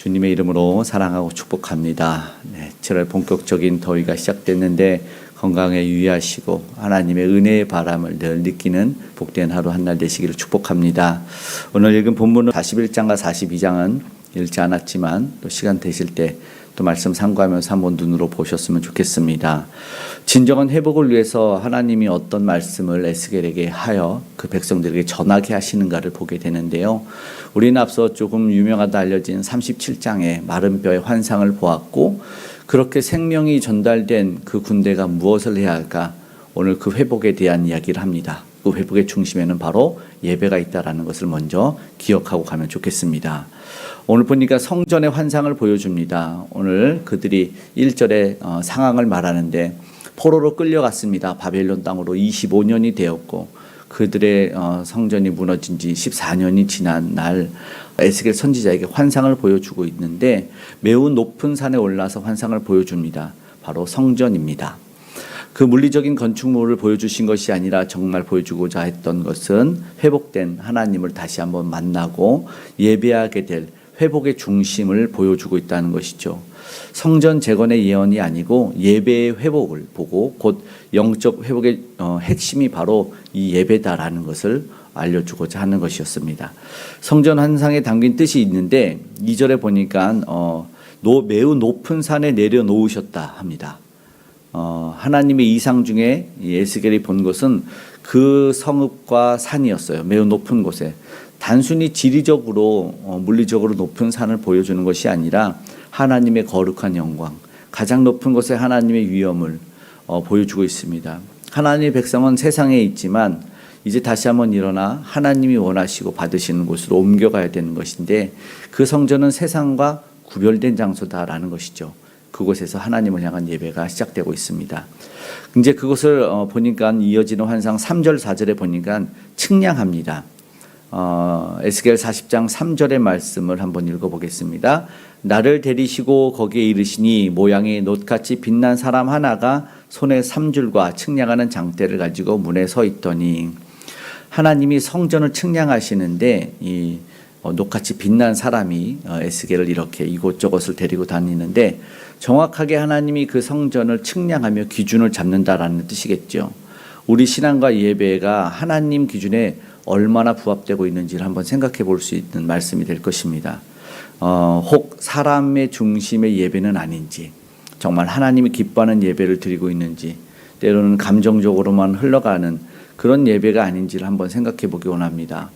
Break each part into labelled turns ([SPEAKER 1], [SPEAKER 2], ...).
[SPEAKER 1] 주님의 이름으로 사랑하고 축복합니다. 7월 본격적인 더위가 시작됐는데 건강에 유의하시고 하나님의 은혜의 바람을 늘 느끼는 복된 하루 한날 되시기를 축복합니다. 오늘 읽은 본문은 41장과 42장은 읽지 않았지만 또 시간 되실 때 또 말씀 상고하면서 한번 눈으로 보셨으면 좋겠습니다. 진정한 회복을 위해서 하나님이 어떤 말씀을 에스겔에게 하여 그 백성들에게 전하게 하시는가를 보게 되는데요. 우리는 앞서 조금 유명하다 알려진 37장의 마른 뼈의 환상을 보았고, 그렇게 생명이 전달된 그 군대가 무엇을 해야 할까? 오늘 그 회복에 대한 이야기를 합니다. 그 회복의 중심에는 바로 예배가 있다라는 것을 먼저 기억하고 가면 좋겠습니다. 오늘 보니까 성전의 환상을 보여줍니다. 오늘 그들이 1절에 상황을 말하는데 포로로 끌려갔습니다. 바벨론 땅으로 25년이 되었고 그들의 성전이 무너진 지 14년이 지난 날 에스겔 선지자에게 환상을 보여주고 있는데 매우 높은 산에 올라서 환상을 보여줍니다. 바로 성전입니다. 그 물리적인 건축물을 보여주신 것이 아니라 정말 보여주고자 했던 것은 회복된 하나님을 다시 한번 만나고 예배하게 될 회복의 중심을 보여주고 있다는 것이죠. 성전 재건의 예언이 아니고 예배의 회복을 보고 곧 영적 회복의 핵심이 바로 이 예배다라는 것을 알려주고자 하는 것이었습니다. 성전 환상에 담긴 뜻이 있는데 2절에 보니까 매우 높은 산에 내려놓으셨다 합니다. 하나님의 이상 중에 에스겔이 본 것은 그 성읍과 산이었어요. 매우 높은 곳에. 단순히 지리적으로 물리적으로 높은 산을 보여주는 것이 아니라 하나님의 거룩한 영광, 가장 높은 곳에 하나님의 위엄을 보여주고 있습니다. 하나님의 백성은 세상에 있지만 이제 다시 한번 일어나 하나님이 원하시고 받으시는 곳으로 옮겨가야 되는 것인데 그 성전은 세상과 구별된 장소다라는 것이죠. 그곳에서 하나님을 향한 예배가 시작되고 있습니다. 이제 그것을 보니까 이어지는 환상 3절 4절에 보니까 측량합니다. 에스겔 40장 3절의 말씀을 한번 읽어보겠습니다. 나를 데리시고 거기에 이르시니 모양이 놋같이 빛난 사람 하나가 손에 3줄과 측량하는 장대를 가지고 문에 서 있더니, 하나님이 성전을 측량하시는데 이 놋같이 빛난 사람이 에스겔을 이렇게 이곳저곳을 데리고 다니는데 정확하게 하나님이 그 성전을 측량하며 기준을 잡는다라는 뜻이겠죠. 우리 신앙과 예배가 하나님 기준에 얼마나 부합되고 있는지를 한번 생각해 볼 수 있는 말씀이 될 것입니다. 혹 사람의 중심의 예배는 아닌지, 정말 하나님이 기뻐하는 예배를 드리고 있는지, 때로는 감정적으로만 흘러가는 그런 예배가 아닌지를 한번 생각해 보기 원합니다.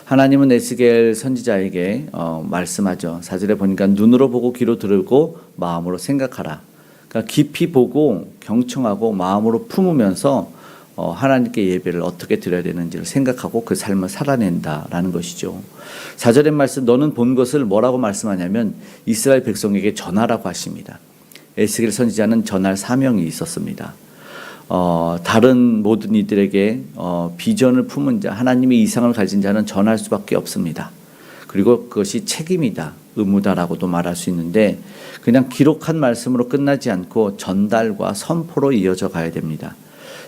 [SPEAKER 1] 하나님은 에스겔 선지자에게 말씀하죠. 4절에 보니까 눈으로 보고 귀로 들고 마음으로 생각하라. 그러니까 깊이 보고 경청하고 마음으로 품으면서 하나님께 예배를 어떻게 드려야 되는지를 생각하고 그 삶을 살아낸다라는 것이죠. 4절의 말씀, 너는 본 것을 뭐라고 말씀하냐면 이스라엘 백성에게 전하라고 하십니다. 에스겔 선지자는 전할 사명이 있었습니다. 다른 모든 이들에게 비전을 품은 자, 하나님의 이상을 가진 자는 전할 수밖에 없습니다. 그리고 그것이 책임이다, 의무다라고도 말할 수 있는데 그냥 기록한 말씀으로 끝나지 않고 전달과 선포로 이어져 가야 됩니다.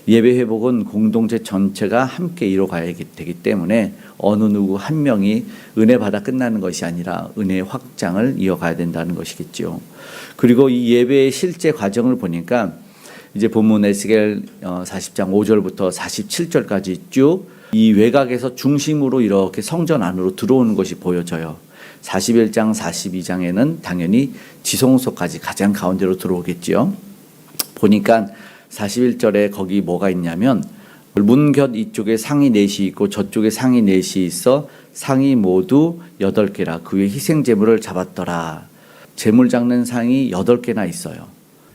[SPEAKER 1] 예배 회복은 공동체 전체가 함께 이뤄가야 되기 때문에 어느 누구 한 명이 은혜 받아 끝나는 것이 아니라 은혜의 확장을 이어가야 된다는 것이겠죠. 그리고 이 예배의 실제 과정을 보니까 이제 본문 에스겔 40장 5절부터 47절까지 쭉 이 외곽에서 중심으로 이렇게 성전 안으로 들어오는 것이 보여져요. 41장 42장에는 당연히 지성소까지 가장 가운데로 들어오겠죠. 보니까 41절에 거기 뭐가 있냐면 문곁 이쪽에 상이 넷이 있고 저쪽에 상이 넷이 있어 상이 모두 8개라. 그 위에 희생제물을 잡았더라. 제물 잡는 상이 8개나 있어요.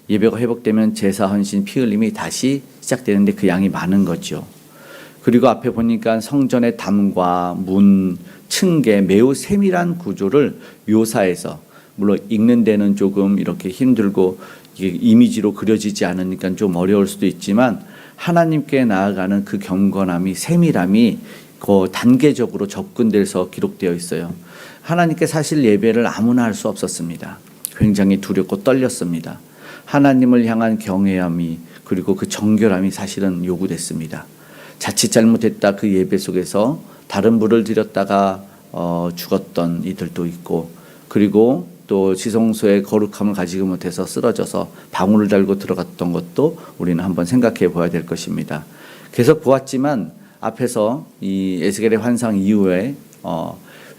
[SPEAKER 1] 예배가 회복되면 제사, 헌신, 피 흘림이 다시 시작되는데 그 양이 많은 거죠. 그리고 앞에 보니까 성전의 담과 문, 층계 매우 세밀한 구조를 묘사해서, 물론 읽는 데는 조금 이렇게 힘들고 이게 이미지로 그려지지 않으니까 좀 어려울 수도 있지만 하나님께 나아가는 그 경건함이, 세밀함이 그 단계적으로 접근돼서 기록되어 있어요. 하나님께 사실 예배를 아무나 할 수 없었습니다. 굉장히 두렵고 떨렸습니다. 하나님을 향한 경외함이 그리고 그 정결함이 사실은 요구됐습니다. 자칫 잘못했다 그 예배 속에서 다른 불을 드렸다가 죽었던 이들도 있고, 그리고 또 지성소의 거룩함을 가지고 못해서 쓰러져서 방울을 달고 들어갔던 것도 우리는 한번 생각해 봐야 될 것입니다. 계속 보았지만 앞에서 이 에스겔의 환상 이후에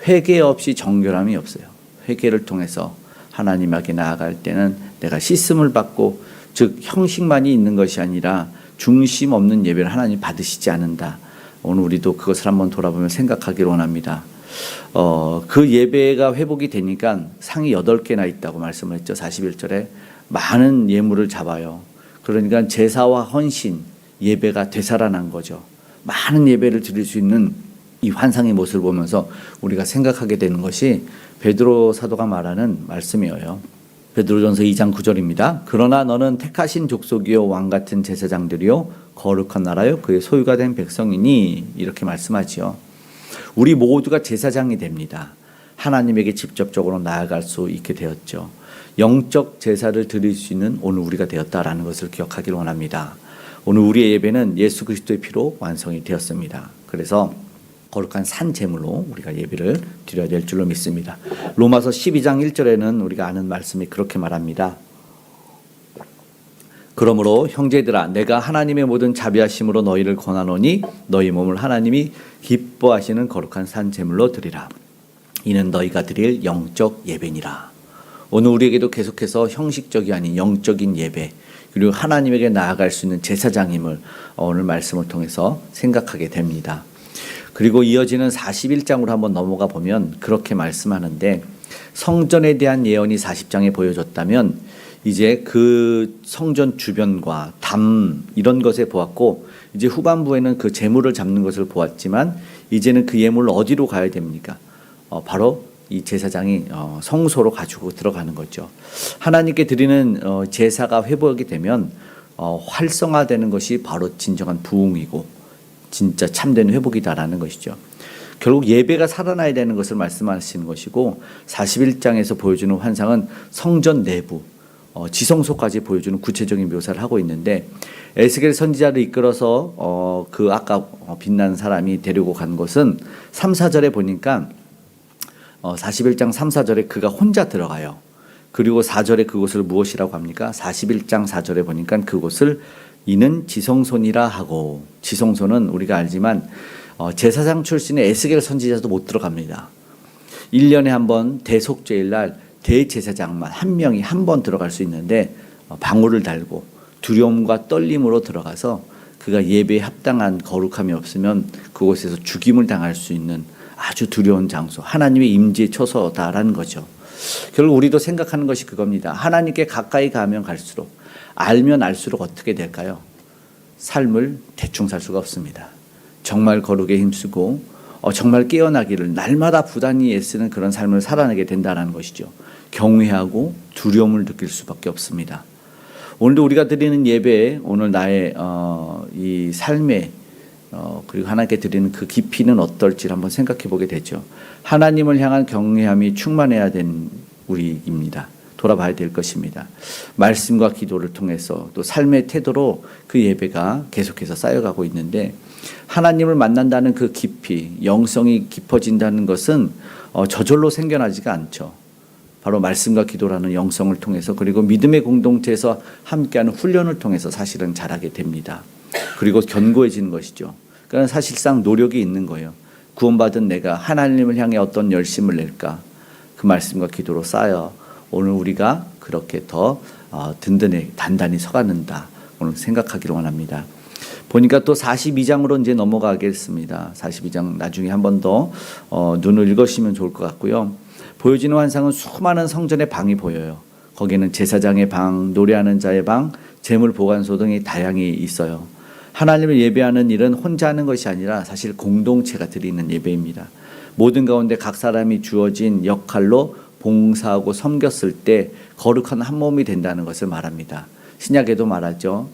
[SPEAKER 1] 회개 없이 정결함이 없어요. 회개를 통해서 하나님에게 나아갈 때는 내가 씻음을 받고, 즉 형식만이 있는 것이 아니라 중심 없는 예배를 하나님 받으시지 않는다. 오늘 우리도 그것을 한번 돌아보며 생각하기를 원합니다. 그 예배가 회복이 되니까 상이 8개나 있다고 말씀을 했죠. 41절에 많은 예물을 잡아요. 그러니까 제사와 헌신, 예배가 되살아난 거죠. 많은 예배를 드릴 수 있는 이 환상의 모습을 보면서 우리가 생각하게 되는 것이 베드로 사도가 말하는 말씀이에요. 베드로전서 2장 9절입니다. 그러나 너는 택하신 족속이요 왕 같은 제사장들이요 거룩한 나라요 그의 소유가 된 백성이니, 이렇게 말씀하지요. 우리 모두가 제사장이 됩니다. 하나님에게 직접적으로 나아갈 수 있게 되었죠. 영적 제사를 드릴 수 있는 오늘 우리가 되었다라는 것을 기억하기를 원합니다. 오늘 우리의 예배는 예수 그리스도의 피로 완성이 되었습니다. 그래서 거룩한 산 제물로 우리가 예배를 드려야 될 줄로 믿습니다. 로마서 12장 1절에는 우리가 아는 말씀이 그렇게 말합니다. 그러므로 형제들아, 내가 하나님의 모든 자비하심으로 너희를 권하노니 너희 몸을 하나님이 기뻐하시는 거룩한 산 제물로 드리라. 이는 너희가 드릴 영적 예배니라. 오늘 우리에게도 계속해서 형식적이 아닌 영적인 예배, 그리고 하나님에게 나아갈 수 있는 제사장임을 오늘 말씀을 통해서 생각하게 됩니다. 그리고 이어지는 41장으로 한번 넘어가 보면 그렇게 말씀하는데, 성전에 대한 예언이 40장에 보여졌다면 이제 그 성전 주변과 담 이런 것에 보았고, 이제 후반부에는 그 제물을 잡는 것을 보았지만 이제는 그 예물을 어디로 가야 됩니까? 바로 이 제사장이 성소로 가지고 들어가는 거죠. 하나님께 드리는 제사가 회복이 되면 활성화되는 것이 바로 진정한 부흥이고 진짜 참된 회복이다라는 것이죠. 결국 예배가 살아나야 되는 것을 말씀하시는 것이고, 41장에서 보여주는 환상은 성전 내부, 지성소까지 보여주는 구체적인 묘사를 하고 있는데, 에스겔 선지자를 이끌어서 그 아까 빛난 사람이 데리고 간 곳은 3, 4절에 보니까 41장 3, 4절에 그가 혼자 들어가요. 그리고 4절에 그곳을 무엇이라고 합니까? 41장 4절에 보니까 그곳을 이는 지성소니라 하고, 지성소는 우리가 알지만 제사장 출신의 에스겔 선지자도 못 들어갑니다. 1년에 한 번 대속죄일 날 대제사장만 한 명이 한 번 들어갈 수 있는데, 방울을 달고 두려움과 떨림으로 들어가서 그가 예배에 합당한 거룩함이 없으면 그곳에서 죽임을 당할 수 있는 아주 두려운 장소, 하나님의 임재의 처소다라는 거죠. 결국 우리도 생각하는 것이 그겁니다. 하나님께 가까이 가면 갈수록, 알면 알수록 어떻게 될까요? 삶을 대충 살 수가 없습니다. 정말 거룩에 힘쓰고 정말 깨어나기를 날마다 부단히 애쓰는 그런 삶을 살아내게 된다는 것이죠. 경외하고 두려움을 느낄 수밖에 없습니다. 오늘도 우리가 드리는 예배에 오늘 나의 이 삶에 그리고 하나님께 드리는 그 깊이는 어떨지를 한번 생각해 보게 되죠. 하나님을 향한 경외함이 충만해야 되는 우리입니다. 돌아봐야 될 것입니다. 말씀과 기도를 통해서 또 삶의 태도로 그 예배가 계속해서 쌓여가고 있는데, 하나님을 만난다는 그 깊이, 영성이 깊어진다는 것은 저절로 생겨나지가 않죠. 바로 말씀과 기도라는 영성을 통해서, 그리고 믿음의 공동체에서 함께하는 훈련을 통해서 사실은 자라게 됩니다. 그리고 견고해지는 것이죠. 그러니까 사실상 노력이 있는 거예요. 구원받은 내가 하나님을 향해 어떤 열심을 낼까? 그 말씀과 기도로 쌓여 오늘 우리가 그렇게 더 든든히 단단히 서가는다, 오늘 생각하기를 원합니다. 보니까 또 42장으로 이제 넘어가겠습니다. 42장 나중에 한 번 더 눈을 읽으시면 좋을 것 같고요. 보여지는 환상은 수많은 성전의 방이 보여요. 거기는 제사장의 방, 노래하는 자의 방, 재물 보관소 등이 다양히 있어요. 하나님을 예배하는 일은 혼자 하는 것이 아니라 사실 공동체가 드리는 예배입니다. 모든 가운데 각 사람이 주어진 역할로 봉사하고 섬겼을 때 거룩한 한 몸이 된다는 것을 말합니다. 신약에도 말하죠.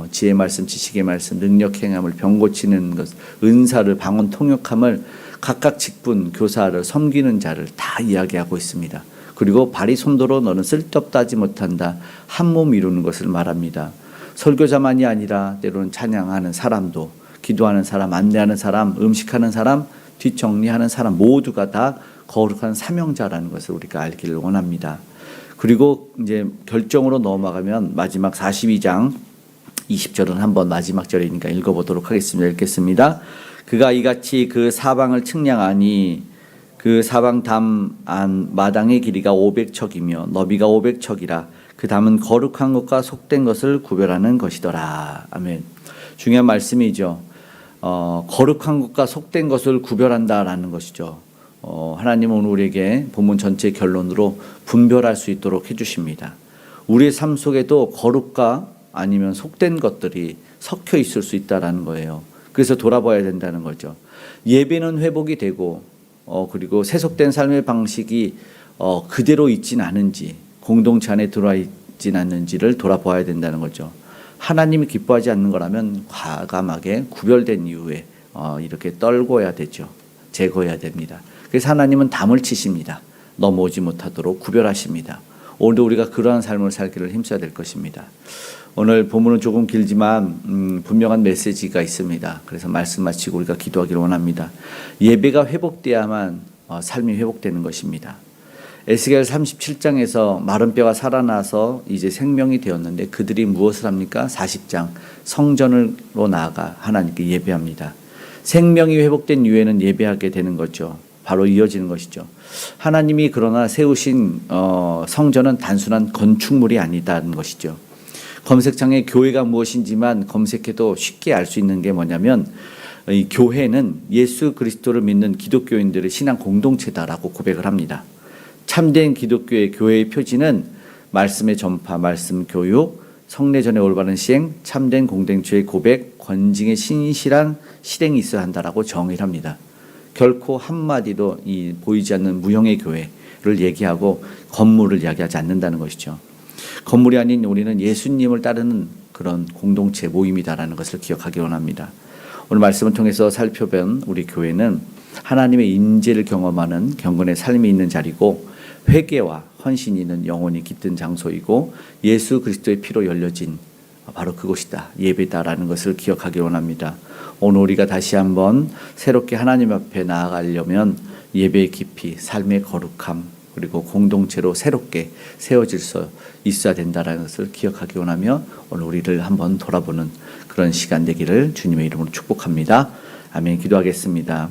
[SPEAKER 1] 지혜 말씀, 지식의 말씀, 능력 행함을, 병 고치는 것, 은사를, 방언 통역함을, 각각 직분, 교사를, 섬기는 자를 다 이야기하고 있습니다. 그리고 발이 손도로 너는 쓸데없다 하지 못한다, 한 몸 이루는 것을 말합니다. 설교자만이 아니라 때로는 찬양하는 사람도, 기도하는 사람, 안내하는 사람, 음식하는 사람, 뒷정리하는 사람 모두가 다 거룩한 사명자라는 것을 우리가 알기를 원합니다. 그리고 이제 결정으로 넘어가면 마지막 42장 20절은 한번 마지막 절이니까 읽어보도록 하겠습니다. 읽겠습니다. 그가 이같이 그 사방을 측량하니 그 사방 담 안 마당의 길이가 500척이며 너비가 500척이라 그 담은 거룩한 것과 속된 것을 구별하는 것이더라. 아멘. 중요한 말씀이죠. 거룩한 것과 속된 것을 구별한다라는 것이죠. 하나님은 오늘 우리에게 본문 전체 결론으로 분별할 수 있도록 해주십니다. 우리의 삶 속에도 거룩과 아니면 속된 것들이 섞여 있을 수 있다라는 거예요. 그래서 돌아봐야 된다는 거죠. 예배는 회복이 되고 그리고 세속된 삶의 방식이 그대로 있진 않은지, 공동체 안에 들어와 있진 않는지를 돌아봐야 된다는 거죠. 하나님이 기뻐하지 않는 거라면 과감하게 구별된 이후에 이렇게 떨궈야 되죠. 제거해야 됩니다. 그래서 하나님은 담을 치십니다. 넘어오지 못하도록 구별하십니다. 오늘도 우리가 그러한 삶을 살기를 힘써야 될 것입니다. 오늘 본문은 조금 길지만 분명한 메시지가 있습니다. 그래서 말씀 마치고 우리가 기도하기를 원합니다. 예배가 회복돼야만 삶이 회복되는 것입니다. 에스겔 37장에서 마른 뼈가 살아나서 이제 생명이 되었는데 그들이 무엇을 합니까? 40장 성전으로 나아가 하나님께 예배합니다. 생명이 회복된 이후에는 예배하게 되는 거죠. 바로 이어지는 것이죠. 하나님이 그러나 세우신 성전은 단순한 건축물이 아니다는 것이죠. 검색창에 교회가 무엇인지만 검색해도 쉽게 알 수 있는 게 뭐냐면 이 교회는 예수 그리스도를 믿는 기독교인들의 신앙 공동체다라고 고백을 합니다. 참된 기독교의 교회의 표지는 말씀의 전파, 말씀 교육, 성례전의 올바른 시행, 참된 공동체의 고백, 권징의 신실한 실행이 있어야 한다라고 정의를 합니다. 결코 한마디도 이 보이지 않는 무형의 교회를 얘기하고 건물을 이야기하지 않는다는 것이죠. 건물이 아닌 우리는 예수님을 따르는 그런 공동체 모임이다라는 것을 기억하기 원합니다. 오늘 말씀을 통해서 살펴본 우리 교회는 하나님의 임재를 경험하는 경건의 삶이 있는 자리고 회개와 헌신이 있는 영혼이 깃든 장소이고 예수 그리스도의 피로 열려진 바로 그곳이다. 예배다라는 것을 기억하기 원합니다. 오늘 우리가 다시 한번 새롭게 하나님 앞에 나아가려면 예배의 깊이, 삶의 거룩함, 그리고 공동체로 새롭게 세워질 수 있어야 된다는 것을 기억하기 원하며 오늘 우리를 한번 돌아보는 그런 시간 되기를 주님의 이름으로 축복합니다. 아멘. 기도하겠습니다.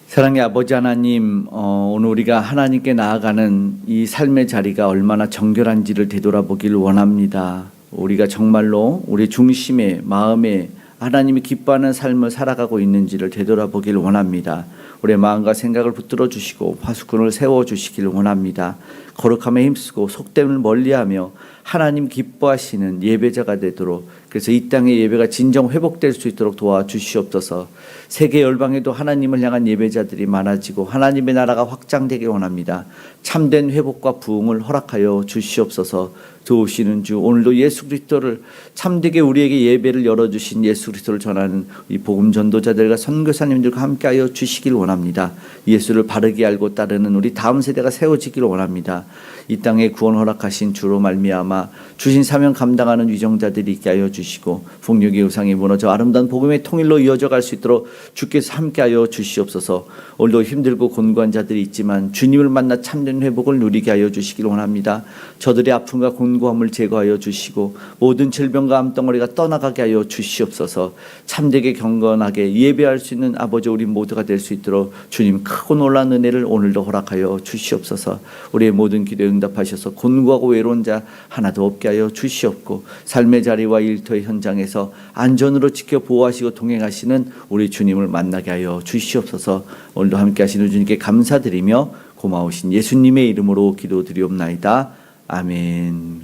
[SPEAKER 1] 사랑의 아버지 하나님, 오늘 우리가 하나님께 나아가는 이 삶의 자리가 얼마나 정결한지를 되돌아보기를 원합니다. 우리가 정말로 우리 중심에 마음에 하나님이 기뻐하는 삶을 살아가고 있는지를 되돌아보기를 원합니다. 우리의 마음과 생각을 붙들어 주시고 화수꾼을 세워주시기를 원합니다. 거룩함에 힘쓰고 속됨을 멀리하며 하나님 기뻐하시는 예배자가 되도록, 그래서 이 땅의 예배가 진정 회복될 수 있도록 도와주시옵소서. 세계 열방에도 하나님을 향한 예배자들이 많아지고 하나님의 나라가 확장되기 원합니다. 참된 회복과 부흥을 허락하여 주시옵소서. 도우시는 주, 오늘도 예수 그리스도를 참되게 우리에게 예배를 열어주신 예수 그리스도를 전하는 이 복음 전도자들과 선교사님들과 함께하여 주시길 원합니다. 예수를 바르게 알고 따르는 우리 다음 세대가 세워지기를 원합니다. 이 땅에 구원 허락하신 주로 말미암아 주신 사명 감당하는 위정자들이 있게 하여 주시고 폭력의 우상이 무너져 아름다운 복음의 통일로 이어져 갈 수 있도록 주께서 함께하여 주시옵소서. 오늘도 힘들고 곤고한 자들이 있지만 주님을 만나 참된 회복을 누리게 하여 주시길 원합니다. 저들의 아픔과 곤고함을 제거하여 주시고 모든 질병과 암덩어리가 떠나가게 하여 주시옵소서. 참되게 경건하게 예배할 수 있는 아버지 우리 모두가 될 수 있도록 주님 크고 놀라운 은혜를 오늘도 허락하여 주시옵소서. 우리의 모든 기도에 응답하셔서 곤고하고 외로운 자 하나도 없게 하여 주시옵고 삶의 자리와 일터의 현장에서 안전으로 지켜 보호하시고 동행하시는 우리 주님을 만나게 하여 주시옵소서. 오늘도 함께 하시는 주님께 감사드리며 고마우신 예수님의 이름으로 기도드리옵나이다. 아멘.